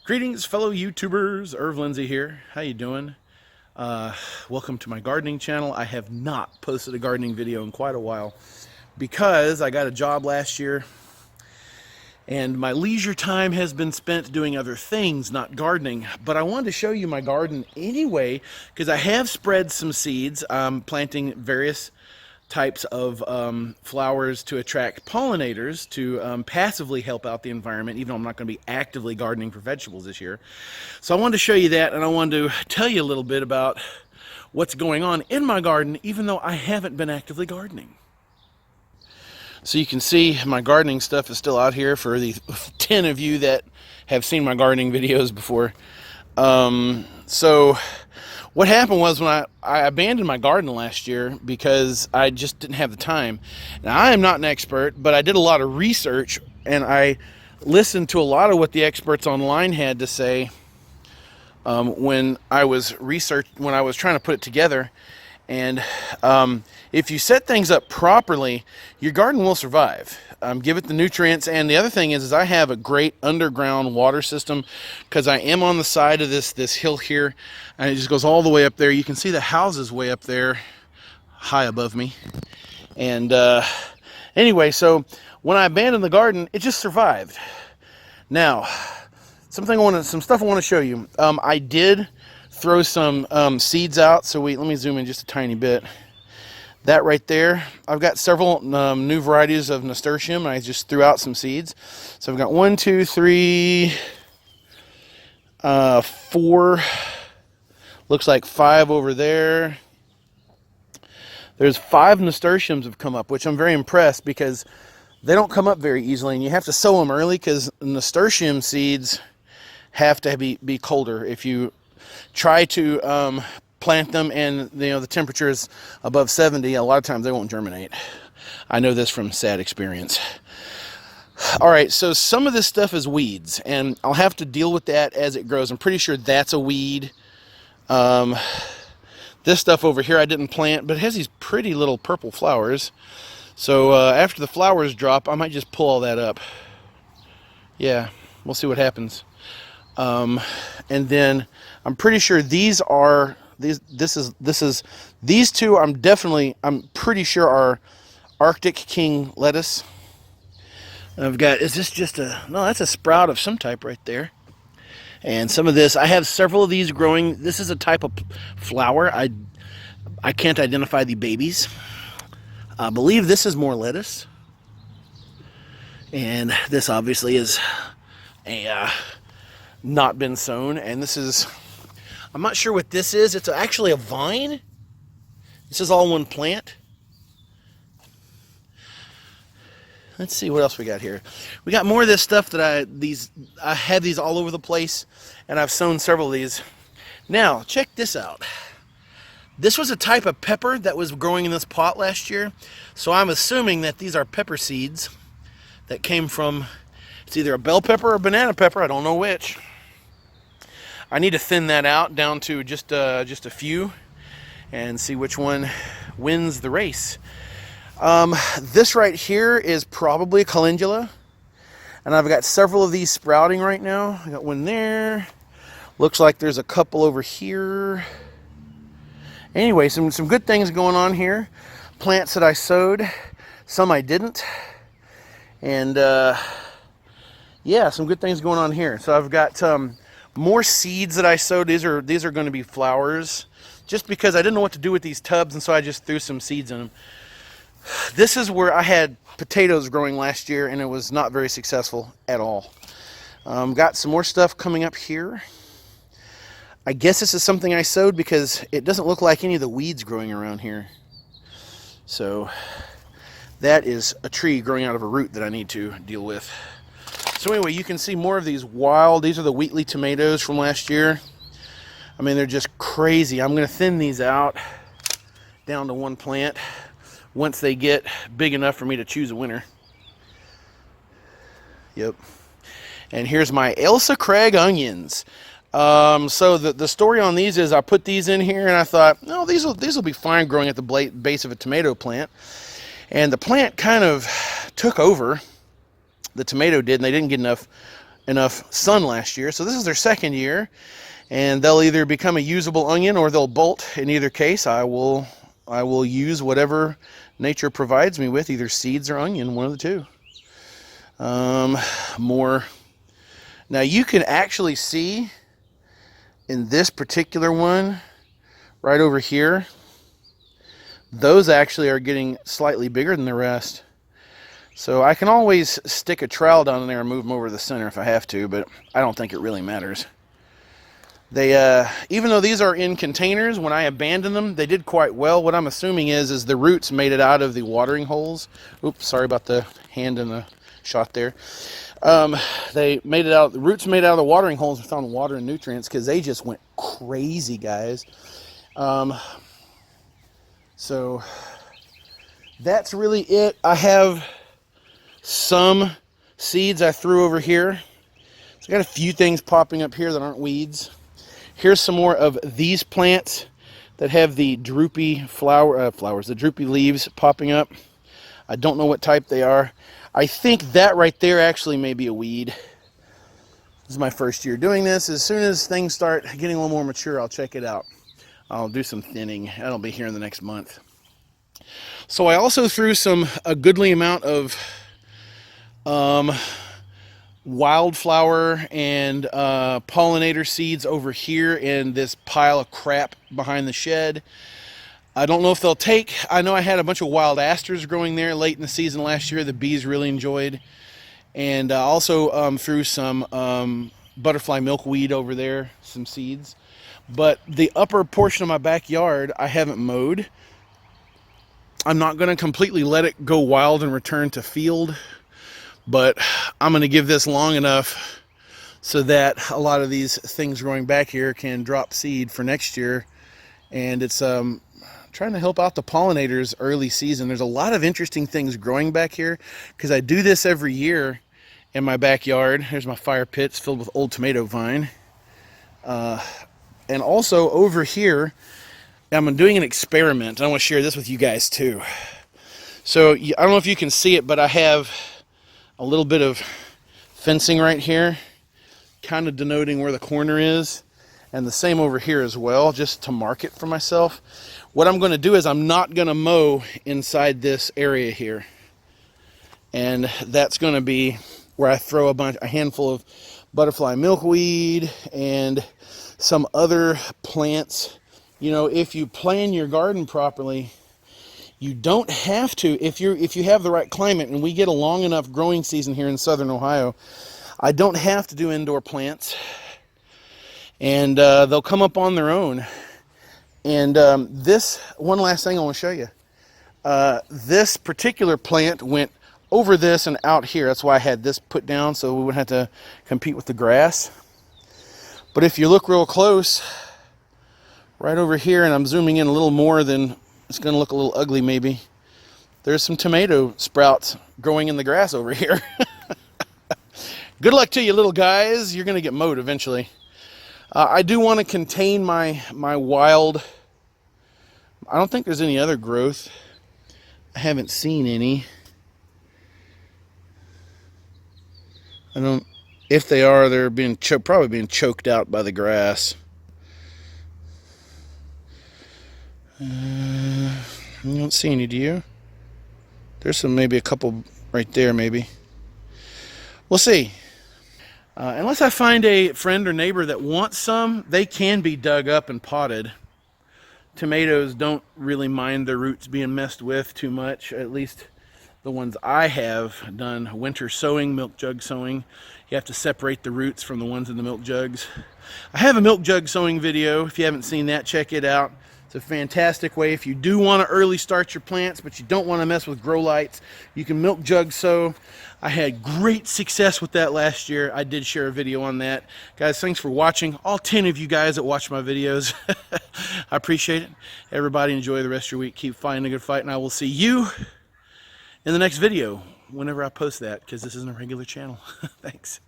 Greetings, fellow YouTubers. Irv Lindsay here. How you doing? Welcome to my gardening channel. I have not posted a gardening video in quite a while because I got a job last year and my leisure time has been spent doing other things, not gardening. But I wanted to show you my garden anyway because I have spread some seeds. I'm planting various types of flowers to attract pollinators to passively help out the environment, even though I'm not going to be actively gardening for vegetables this year. So I wanted to show you that, and I wanted to tell you a little bit about what's going on in my garden, even though I haven't been actively gardening. So you can see my gardening stuff is still out here for the 10 of you that have seen my gardening videos before. So what happened was when I abandoned my garden last year because I just didn't have the time. Now, I am not an expert, but I did a lot of research and I listened to a lot of what the experts online had to say when I was trying to put it together. And if you set things up properly, your garden will survive. Give it the nutrients. And the other thing is I have a great underground water system because I am on the side of this hill here, and it just goes all the way up there. You can see the houses way up there high above me. And anyway, so when I abandoned the garden, it just survived. Now, some stuff I want to show you. I did throw some seeds out. So let me zoom in just a tiny bit. That right there, I've got several new varieties of nasturtium, and I just threw out some seeds. So I've got 1, 2, 3, 4, looks like 5 over there. There's 5 nasturtiums have come up, which I'm very impressed because they don't come up very easily, and you have to sow them early because nasturtium seeds have to be colder. If you try to plant them and the temperature is above 70, a lot of times they won't germinate. I know this from sad experience. All right, so some of this stuff is weeds, and I'll have to deal with that as it grows. I'm pretty sure that's a weed. This stuff over here I didn't plant, but it has these pretty little purple flowers. So after the flowers drop, I might just pull all that up. Yeah, we'll see what happens. And then I'm pretty sure these two I'm pretty sure are Arctic King lettuce. I've got, is this just no, that's a sprout of some type right there. And some of this, I have several of these growing. This is a type of flower. I can't identify the babies. I believe this is more lettuce. And this obviously is not been sown. And this is, I'm not sure what this is. It's actually a vine. This is all one plant. Let's see what else we got here. We got more of this stuff that I have these all over the place, and I've sown several of these. Now, check this out. This was a type of pepper that was growing in this pot last year, so I'm assuming that these are pepper seeds that came from, it's either a bell pepper or a banana pepper, I don't know which. I need to thin that out down to just a few and see which one wins the race. This right here is probably a calendula, and I've got several of these sprouting right now. I got one there. Looks like there's a couple over here. Anyway, some good things going on here. Plants that I sowed, some I didn't, and yeah, some good things going on here. So I've got more seeds that I sowed. These are going to be flowers, just because I didn't know what to do with these tubs, and so I just threw some seeds in them. This is where I had potatoes growing last year, and it was not very successful at all. Got some more stuff coming up here. I guess this is something I sowed because it doesn't look like any of the weeds growing around here. So that is a tree growing out of a root that I need to deal with. So anyway, you can see more of these these are the Wheatley tomatoes from last year. I mean, they're just crazy. I'm going to thin these out down to one plant once they get big enough for me to choose a winner. Yep. And here's my Ailsa Craig onions. So the story on these is I put these in here and I thought, no, these will be fine growing at the base of a tomato plant. And the plant kind of took over. The tomato did, and they didn't get enough enough sun last year. So this is their second year, and they'll either become a usable onion or they'll bolt. In either case, I will use whatever nature provides me with, either seeds or onion, one of the two. More. Now you can actually see in this particular one, right over here, those actually are getting slightly bigger than the rest. So I can always stick a trowel down in there and move them over to the center if I have to, but I don't think it really matters. They, even though these are in containers, when I abandoned them, they did quite well. What I'm assuming is the roots made it out of the watering holes. Oops, sorry about the hand in the shot there. They made it out, the roots made it out of the watering holes and found water and nutrients because they just went crazy, guys. So that's really it. I have some seeds I threw over here. So I got a few things popping up here that aren't weeds. Here's some more of these plants that have the droopy flowers, the droopy leaves popping up. I don't know what type they are. I think that right there actually may be a weed. This is my first year doing this. As soon as things start getting a little more mature, I'll check it out. I'll do some thinning. That'll be here in the next month. So I also threw a goodly amount of wildflower and pollinator seeds over here in this pile of crap behind the shed. I don't know if they'll take. I know I had a bunch of wild asters growing there late in the season last year. The bees really enjoyed. And also threw some butterfly milkweed over there, some seeds. But the upper portion of my backyard I haven't mowed. I'm not going to completely let it go wild and return to field, but I'm going to give this long enough so that a lot of these things growing back here can drop seed for next year. And it's trying to help out the pollinators early season. There's a lot of interesting things growing back here because I do this every year in my backyard. Here's my fire pits filled with old tomato vine. And also over here, I'm doing an experiment. I want to share this with you guys too. So I don't know if you can see it, but I have a little bit of fencing right here, kind of denoting where the corner is, and the same over here as well, just to mark it for myself. What I'm going to do is I'm not going to mow inside this area here, and that's going to be where I throw a handful of butterfly milkweed and some other plants. You know, if you plan your garden properly, you don't have to, if you have the right climate, and we get a long enough growing season here in southern Ohio, I don't have to do indoor plants, and they'll come up on their own. And this, one last thing I want to show you. This particular plant went over this and out here. That's why I had this put down so we wouldn't have to compete with the grass. But if you look real close, right over here, and I'm zooming in a little more than it's going to look a little ugly maybe, there's some tomato sprouts growing in the grass over here. Good luck to you, little guys. You're going to get mowed eventually. I do want to contain my wild. I don't think there's any other growth. I haven't seen any. I don't. If they are, they're being probably being choked out by the grass. I don't see any, do you? There's maybe a couple right there, maybe. We'll see. Unless I find a friend or neighbor that wants some, they can be dug up and potted. Tomatoes don't really mind their roots being messed with too much, at least the ones I have done winter sowing, milk jug sowing. You have to separate the roots from the ones in the milk jugs. I have a milk jug sowing video. If you haven't seen that, check it out. It's a fantastic way if you do want to early start your plants, but you don't want to mess with grow lights. You can milk jug sow. I had great success with that last year. I did share a video on that. Guys, thanks for watching. All 10 of you guys that watch my videos. I appreciate it. Everybody enjoy the rest of your week. Keep fighting a good fight, and I will see you in the next video whenever I post that, because this isn't a regular channel. Thanks.